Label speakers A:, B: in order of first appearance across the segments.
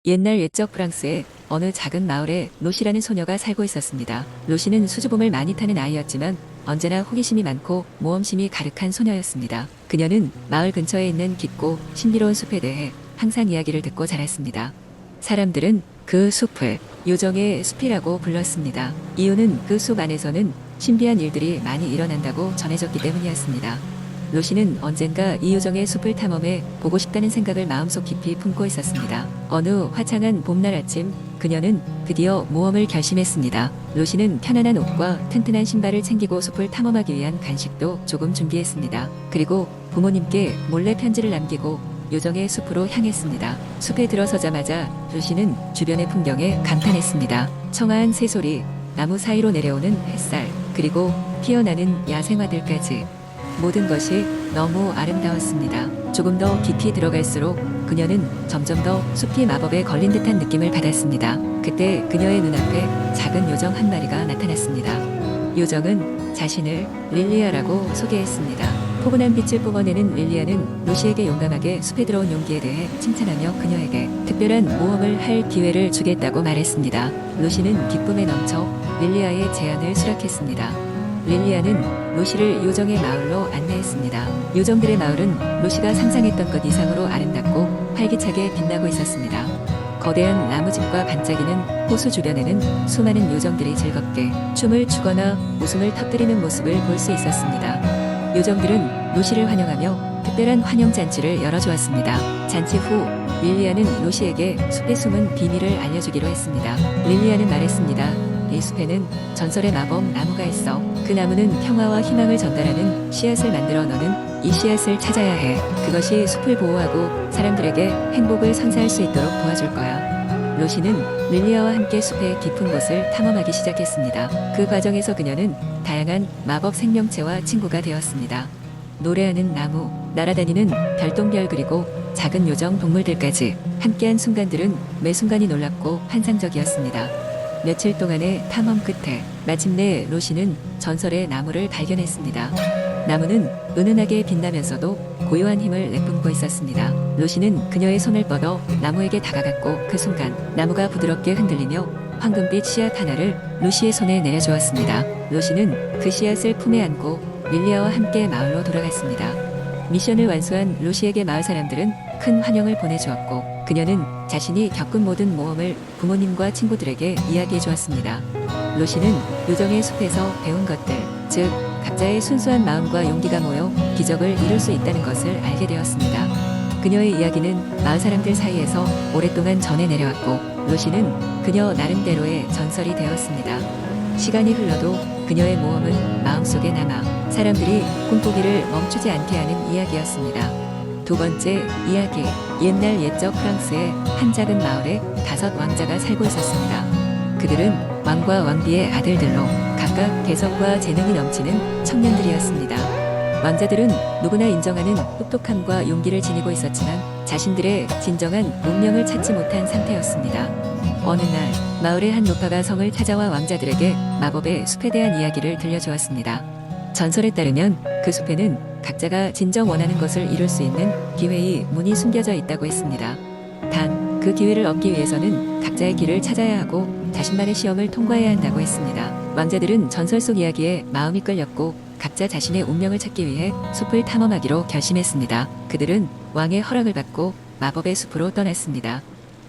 A: 옛날 옛적 프랑스의 어느 작은 마을에 로시라는 소녀가 살고 있었습니다. 로시는 수줍음을 많이 타는 아이였지만 언제나 호기심이 많고 모험심이 가득한 소녀였습니다. 그녀는 마을 근처에 있는 깊고 신비로운 숲에 대해 항상 이야기를 듣고 자랐습니다. 사람들은 그 숲을 요정의 숲이라고 불렀습니다. 이유는 그 숲 안에서는 신비한 일들이 많이 일어난다고 전해졌기 때문이었습니다. 로시는 언젠가 이 요정의 숲을 탐험해 보고 싶다는 생각을 마음속 깊이 품고 있었습니다. 어느 화창한 봄날 아침, 그녀는 드디어 모험을 결심했습니다. 로시는 편안한 옷과 튼튼한 신발을 챙기고 숲을 탐험하기 위한 간식도 조금 준비했습니다. 그리고 부모님께 몰래 편지를 남기고 요정의 숲으로 향했습니다. 숲에 들어서자마자 로시는 주변의 풍경에 감탄했습니다. 청아한 새소리, 나무 사이로 내려오는 햇살, 그리고 피어나는 야생화들까지 모든 것이 너무 아름다웠습니다. 조금 더 깊이 들어갈수록 그녀는 점점 더 숲이 마법에 걸린 듯한 느낌을 받았습니다. 그때 그녀의 눈앞에 작은 요정 한 마리가 나타났습니다. 요정은 자신을 릴리아라고 소개했습니다. 포근한 빛을 뿜어내는 릴리아는 로시에게 용감하게 숲에 들어온 용기에 대해 칭찬하며 그녀에게 특별한 모험을 할 기회를 주겠다고 말했습니다. 로시는 기쁨에 넘쳐 릴리아의 제안을 수락했습니다. 릴리아는 로시를 요정의 마을로 안내했습니다. 요정들의 마을은 로시가 상상했던 것 이상으로 아름답고 활기차게 빛나고 있었습니다. 거대한 나무집과 반짝이는 호수 주변에는 수많은 요정들이 즐겁게 춤을 추거나 웃음을 터뜨리는 모습을 볼 수 있었습니다. 요정들은 로시를 환영하며 특별한 환영 잔치를 열어주었습니다. 잔치 후 릴리아는 로시에게 숲의 숨은 비밀을 알려주기로 했습니다. 릴리아는 말했습니다. 이 숲에는 전설의 마법 나무가 있어. 그 나무는 평화와 희망을 전달하는 씨앗을 만들어 너는 이 씨앗을 찾아야 해. 그것이 숲을 보호하고 사람들에게 행복을 선사할 수 있도록 도와줄 거야. 로시는 릴리아와 함께 숲의 깊은 곳을 탐험하기 시작했습니다. 그 과정에서 그녀는 다양한 마법 생명체와 친구가 되었습니다. 노래하는 나무, 날아다니는 별똥별 그리고 작은 요정 동물들까지 함께한 순간들은 매 순간이 놀랍고 환상적이었습니다. 며칠 동안의 탐험 끝에 마침내 로시는 전설의 나무를 발견했습니다. 나무는 은은하게 빛나면서도 고요한 힘을 내뿜고 있었습니다. 로시는 그녀의 손을 뻗어 나무에게 다가갔고 그 순간 나무가 부드럽게 흔들리며 황금빛 씨앗 하나를 로시의 손에 내려주었습니다. 로시는 그 씨앗을 품에 안고 릴리아와 함께 마을로 돌아갔습니다. 미션을 완수한 로시에게 마을 사람들은 큰 환영을 보내주었고 그녀는 자신이 겪은 모든 모험을 부모님과 친구들에게 이야기해 주었습니다. 로시는 요정의 숲에서 배운 것들, 즉 각자의 순수한 마음과 용기가 모여 기적을 이룰 수 있다는 것을 알게 되었습니다. 그녀의 이야기는 마을 사람들 사이에서 오랫동안 전해 내려왔고 로시는 그녀 나름대로의 전설이 되었습니다. 시간이 흘러도 그녀의 모험은 마음속에 남아 사람들이 꿈꾸기를 멈추지 않게 하는 이야기였습니다. 두 번째 이야기, 옛날 옛적 프랑스의 한 작은 마을에 5 왕자가 살고 있었습니다. 그들은 왕과 왕비의 아들들로 각각 개성과 재능이 넘치는 청년들이었습니다. 왕자들은 누구나 인정하는 똑똑함과 용기를 지니고 있었지만 자신들의 진정한 운명을 찾지 못한 상태였습니다. 어느 날 마을의 한 노파가 성을 찾아와 왕자들에게 마법의 숲에 대한 이야기를 들려주었습니다. 전설에 따르면 그 숲에는 각자가 진정 원하는 것을 이룰 수 있는 기회의 문이 숨겨져 있다고 했습니다. 단 그 기회를 얻기 위해서는 각자의 길을 찾아야 하고 자신만의 시험을 통과해야 한다고 했습니다. 왕자들은 전설 속 이야기에 마음이 끌렸고 각자 자신의 운명을 찾기 위해 숲을 탐험하기로 결심했습니다. 그들은 왕의 허락을 받고 마법의 숲으로 떠났습니다.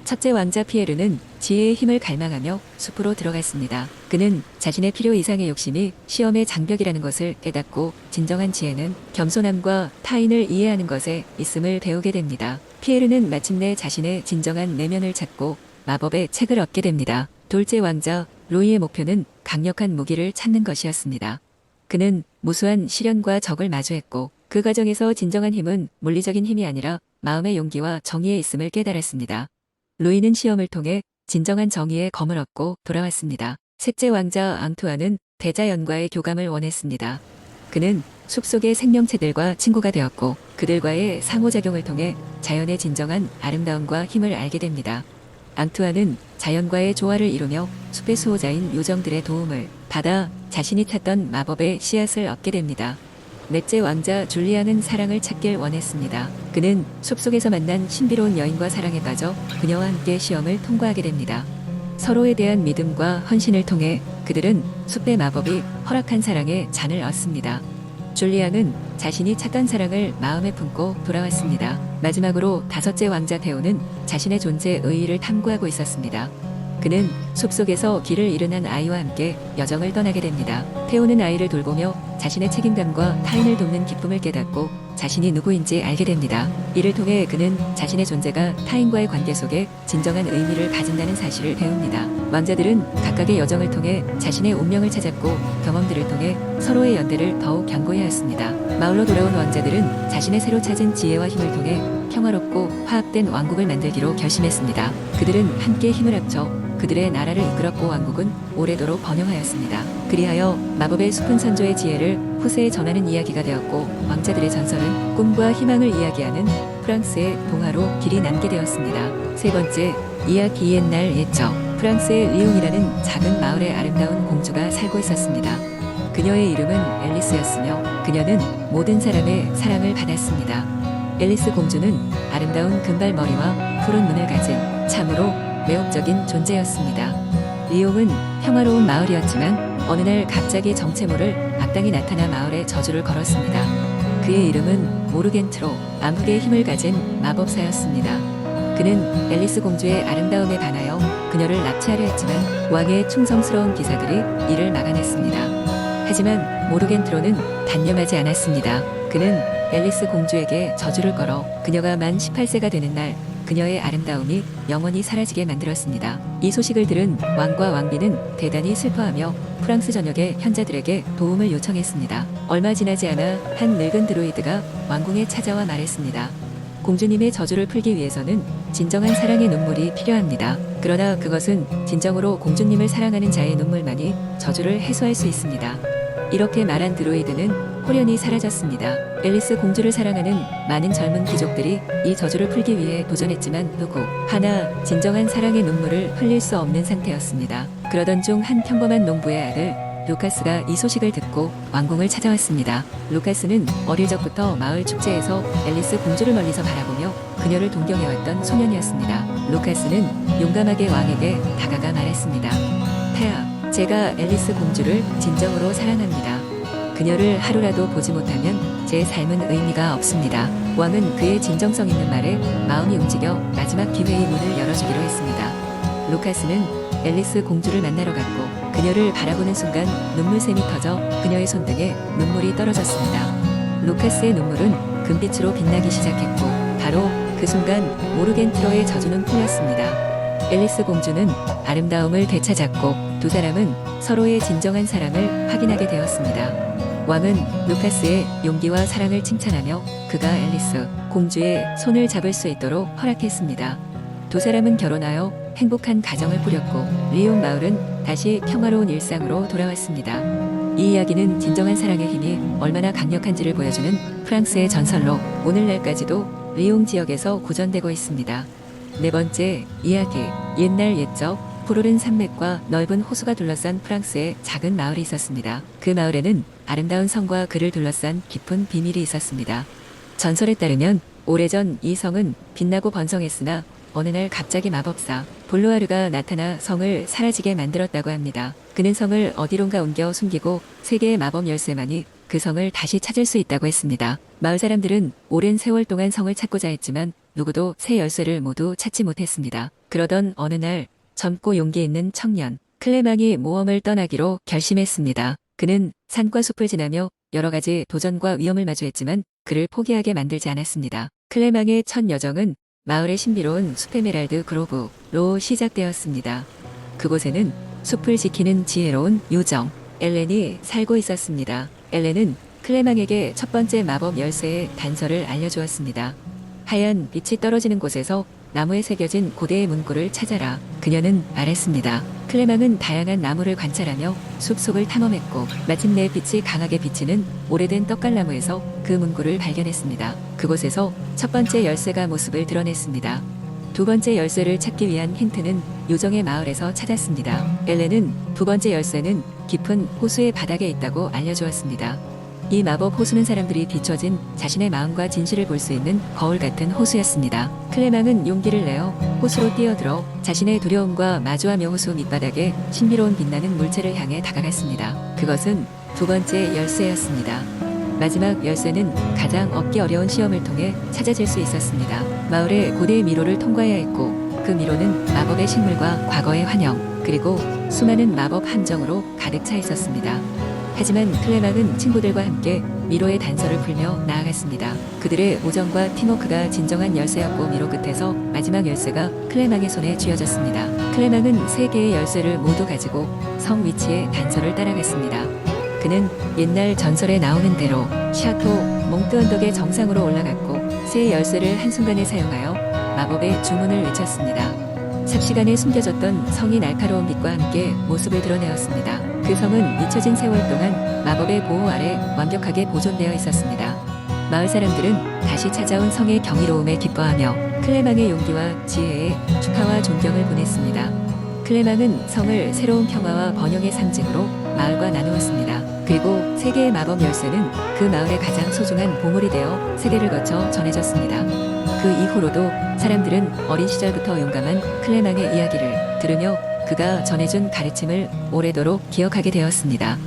A: 첫째 왕자 피에르는 지혜의 힘을 갈망하며 숲으로 들어갔습니다. 그는 자신의 필요 이상의 욕심이 시험의 장벽이라는 것을 깨닫고 진정한 지혜는 겸손함과 타인을 이해하는 것에 있음을 배우게 됩니다. 피에르는 마침내 자신의 진정한 내면을 찾고 마법의 책을 얻게 됩니다. 둘째 왕자 로이의 목표는 강력한 무기를 찾는 것이었습니다. 그는 무수한 시련과 적을 마주했고 그 과정에서 진정한 힘은 물리적인 힘이 아니라 마음의 용기와 정의에 있음을 깨달았습니다. 로이는 시험을 통해 진정한 정의의 검을 얻고 돌아왔습니다. 셋째 왕자 앙투아는 대자연과의 교감을 원했습니다. 그는 숲속의 생명체들과 친구가 되었고 그들과의 상호작용을 통해 자연의 진정한 아름다움과 힘을 알게 됩니다. 앙투아는 자연과의 조화를 이루며 숲의 수호자인 요정들의 도움을 받아 자신이 찾던 마법의 씨앗을 얻게 됩니다. 넷째 왕자 줄리아는 사랑을 찾길 원했습니다. 그는 숲속에서 만난 신비로운 여인과 사랑에 빠져 그녀와 함께 시험을 통과하게 됩니다. 서로에 대한 믿음과 헌신을 통해 그들은 숲의 마법이 허락한 사랑의 잔을 얻습니다. 줄리앙은 자신이 찾던 사랑을 마음에 품고 돌아왔습니다. 마지막으로 다섯째 왕자 테오는 자신의 존재의 의의를 탐구하고 있었습니다. 그는 숲속에서 길을 잃은 한 아이와 함께 여정을 떠나게 됩니다. 테오는 아이를 돌보며 자신의 책임감과 타인을 돕는 기쁨을 깨닫고 자신이 누구인지 알게 됩니다. 이를 통해 그는 자신의 존재가 타인과의 관계 속에 진정한 의미를 가진다는 사실을 배웁니다. 왕자들은 각각의 여정을 통해 자신의 운명을 찾았고 경험들을 통해 서로의 연대를 더욱 견고히 하였습니다. 마을로 돌아온 왕자들은 자신의 새로 찾은 지혜와 힘을 통해 평화롭고 화합된 왕국을 만들기로 결심했습니다. 그들은 함께 힘을 합쳐 그들의 나라를 이끌었고 왕국은 오래도록 번영하였습니다. 그리하여 마법의 숲은 선조의 지혜를 후세에 전하는 이야기가 되었고 왕자들의 전설은 꿈과 희망을 이야기하는 프랑스의 동화로 길이 남게 되었습니다. 세 번째, 이야기 옛날 옛적. 프랑스의 리옹이라는 작은 마을에 아름다운 공주가 살고 있었습니다. 그녀의 이름은 앨리스였으며 그녀는 모든 사람의 사랑을 받았습니다. 앨리스 공주는 아름다운 금발머리와 푸른 눈을 가진 참으로 매혹적인 존재였습니다. 리옹은 평화로운 마을이었지만 어느 날 갑자기 정체 모를 악당이 나타나 마을에 저주를 걸었습니다. 그의 이름은 모르겐트로, 암흑의 힘을 가진 마법사였습니다. 그는 앨리스 공주의 아름다움에 반하여 그녀를 납치하려 했지만 왕의 충성스러운 기사들이 이를 막아냈습니다. 하지만 모르겐트로는 단념하지 않았습니다. 그는 앨리스 공주에게 저주를 걸어 그녀가 만 18세가 되는 날 그녀의 아름다움이 영원히 사라지게 만들었습니다. 이 소식을 들은 왕과 왕비는 대단히 슬퍼하며 프랑스 전역의 현자들에게 도움을 요청했습니다. 얼마 지나지 않아 한 늙은 드루이드가 왕궁에 찾아와 말했습니다. 공주님의 저주를 풀기 위해서는 진정한 사랑의 눈물이 필요합니다. 그러나 그것은 진정으로 공주님을 사랑하는 자의 눈물만이 저주를 해소할 수 있습니다. 이렇게 말한 드루이드는 홀연히 사라졌습니다. 앨리스 공주를 사랑하는 많은 젊은 귀족들이 이 저주를 풀기 위해 도전했지만 누구 하나 진정한 사랑의 눈물을 흘릴 수 없는 상태였습니다. 그러던 중 한 평범한 농부의 아들 루카스가 이 소식을 듣고 왕궁을 찾아왔습니다. 루카스는 어릴 적부터 마을 축제에서 앨리스 공주를 멀리서 바라보며 그녀를 동경해왔던 소년이었습니다. 루카스는 용감하게 왕에게 다가가 말했습니다. 폐하, 제가 앨리스 공주를 진정으로 사랑합니다. 그녀를 하루라도 보지 못하면 제 삶은 의미가 없습니다. 왕은 그의 진정성 있는 말에 마음이 움직여 마지막 기회의 문을 열어주기로 했습니다. 루카스는 앨리스 공주를 만나러 갔고 그녀를 바라보는 순간 눈물샘이 터져 그녀의 손등에 눈물이 떨어졌습니다. 루카스의 눈물은 금빛으로 빛나기 시작했고 바로 그 순간 모르겐트로의 저주는 풀렸습니다. 앨리스 공주는 아름다움을 되찾았고 두 사람은 서로의 진정한 사랑을 확인하게 되었습니다. 왕은 루카스의 용기와 사랑을 칭찬하며 그가 앨리스 공주의 손을 잡을 수 있도록 허락했습니다. 두 사람은 결혼하여 행복한 가정을 꾸렸고 리옹 마을은 다시 평화로운 일상으로 돌아왔습니다. 이 이야기는 진정한 사랑의 힘이 얼마나 강력한지를 보여주는 프랑스의 전설로 오늘날까지도 리옹 지역에서 고전되고 있습니다. 네 번째, 이야기 옛날 옛적. 푸르른 산맥과 넓은 호수가 둘러싼 프랑스의 작은 마을이 있었습니다. 그 마을에는 아름다운 성과 그를 둘러싼 깊은 비밀이 있었습니다. 전설에 따르면 오래전 이 성은 빛나고 번성했으나 어느 날 갑자기 마법사 볼루아르가 나타나 성을 사라지게 만들었다고 합니다. 그는 성을 어디론가 옮겨 숨기고 세 개의 마법 열쇠만이 그 성을 다시 찾을 수 있다고 했습니다. 마을 사람들은 오랜 세월 동안 성을 찾고자 했지만 누구도 새 열쇠를 모두 찾지 못했습니다. 그러던 어느 날 젊고 용기 있는 청년 클레망이 모험을 떠나기로 결심했습니다. 그는 산과 숲을 지나며 여러 가지 도전과 위험을 마주했지만 그를 포기하게 만들지 않았습니다. 클레망의 첫 여정은 마을의 신비로운 숲에메랄드 그로브로 시작되었습니다. 그곳에는 숲을 지키는 지혜로운 요정 엘렌이 살고 있었습니다. 엘렌은 클레망에게 첫 번째 마법 열쇠의 단서를 알려주었습니다. 하얀 빛이 떨어지는 곳에서 나무에 새겨진 고대의 문구를 찾아라. 그녀는 말했습니다. 클레망은 다양한 나무를 관찰하며 숲속을 탐험했고 마침내 빛이 강하게 비치는 오래된 떡갈나무에서 그 문구를 발견했습니다. 그곳에서 첫 번째 열쇠가 모습을 드러냈습니다. 두 번째 열쇠를 찾기 위한 힌트는 요정의 마을에서 찾았습니다. 엘렌은 두 번째 열쇠는 깊은 호수의 바닥에 있다고 알려주었습니다. 이 마법 호수는 사람들이 뒤처진 자신의 마음과 진실을 볼 수 있는 거울 같은 호수였습니다. 클레망은 용기를 내어 호수로 뛰어들어 자신의 두려움과 마주하며 호수 밑바닥에 신비로운 빛나는 물체를 향해 다가갔습니다. 그것은 두 번째 열쇠였습니다. 마지막 열쇠는 가장 얻기 어려운 시험을 통해 찾아질 수 있었습니다. 마을의 고대 미로를 통과해야 했고 그 미로는 마법의 식물과 과거의 환영 그리고 수많은 마법 함정으로 가득 차 있었습니다. 하지만 클레망은 친구들과 함께 미로의 단서를 풀며 나아갔습니다. 그들의 우정과 팀워크가 진정한 열쇠였고 미로 끝에서 마지막 열쇠가 클레망의 손에 쥐어졌습니다. 클레망은 3개의 열쇠를 모두 가지고 성 위치의 단서를 따라갔습니다. 그는 옛날 전설에 나오는 대로 샤토 몽뜨 언덕의 정상으로 올라갔고 새 열쇠를 한순간에 사용하여 마법의 주문을 외쳤습니다. 삽시간에 숨겨졌던 성이 날카로운 빛과 함께 모습을 드러내었습니다. 그 성은 잊혀진 세월 동안 마법의 보호 아래 완벽하게 보존되어 있었습니다. 마을 사람들은 다시 찾아온 성의 경이로움에 기뻐하며 클레망의 용기와 지혜에 축하와 존경을 보냈습니다. 클레망은 성을 새로운 평화와 번영의 상징으로 마을과 나누었습니다. 그리고 3개의 마법 열쇠는 그 마을의 가장 소중한 보물이 되어 세대를 거쳐 전해졌습니다. 그 이후로도 사람들은 어린 시절부터 용감한 클레망의 이야기를 들으며 그가 전해준 가르침을 오래도록 기억하게 되었습니다.